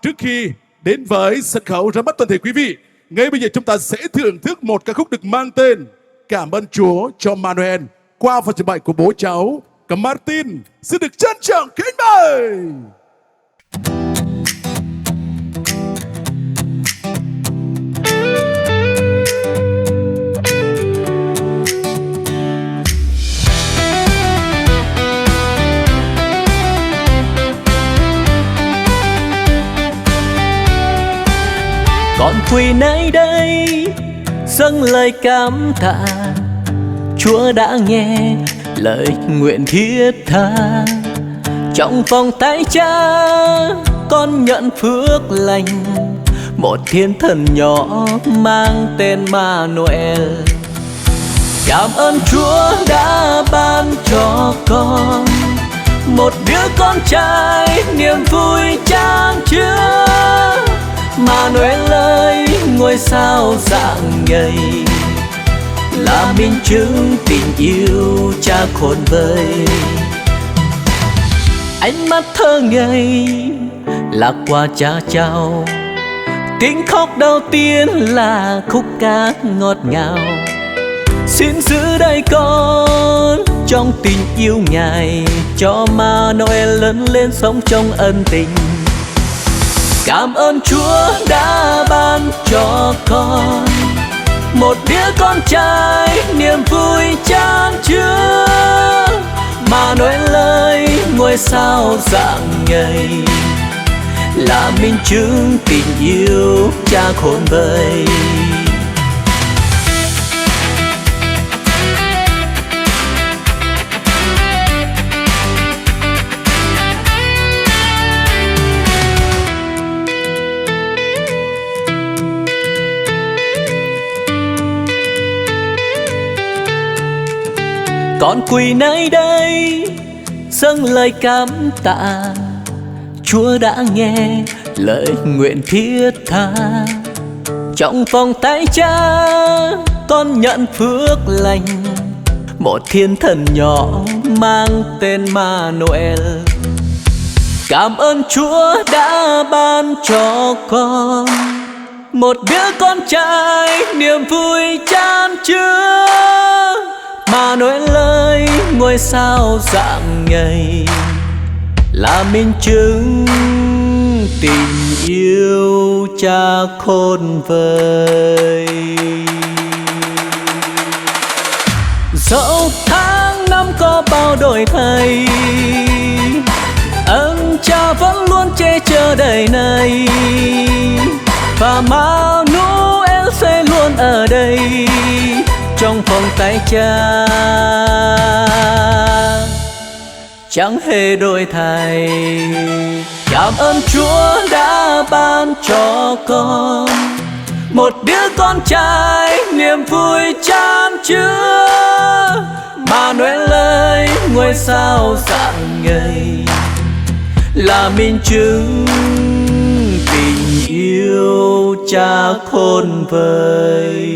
Trước khi đến với sân khấu ra mắt toàn thể quý vị, ngay bây giờ chúng ta sẽ thưởng thức một ca khúc được mang tên Cảm ơn Chúa cho Manuel qua phần trình bày của bố cháu Cẩm Martin. Xin được trân trọng kính mời. Con quỳ nơi đây dâng lời cảm tạ, Chúa đã nghe lời nguyện thiết tha. Trong vòng tay Cha con nhận phước lành, một thiên thần nhỏ mang tên Manuel. Cảm ơn Chúa đã ban cho con một đứa con trai niềm vui chan chứa. Manuel ơi, ngôi sao rạng ngời là minh chứng tình yêu Cha khôn vời. Ánh mắt thơ ngây là quà Cha trao, tiếng khóc đầu tiên là khúc ca ngọt ngào. Xin giữ đây con trong tình yêu Ngài, cho Manuel lớn lên sống trong ân tình. Cảm ơn Chúa đã ban cho con một đứa con trai niềm vui chan chứa. Manuel ơi, ngôi sao rạng ngời là minh chứng tình yêu Cha khôn vời. Con quỳ nơi đây dâng lời cảm tạ, Chúa đã nghe lời nguyện thiết tha. Trong vòng tay Cha con nhận phước lành, một thiên thần nhỏ mang tên Manuel. Cảm ơn Chúa đã ban cho con một đứa con trai niềm vui chan chứa. Manuel ơi, ngôi sao rạng ngời là minh chứng tình yêu Cha khôn vời. Dẫu tháng năm có bao đổi thay, ơn Cha vẫn luôn che chở đời này, và Manuel sẽ luôn ở đây trong vòng tay Cha, chẳng hề đổi thay. Cảm ơn Chúa đã ban cho con một đứa con trai niềm vui chan chứa. Manuel ơi, ngôi sao rạng ngời là minh chứng tình yêu Cha khôn vời.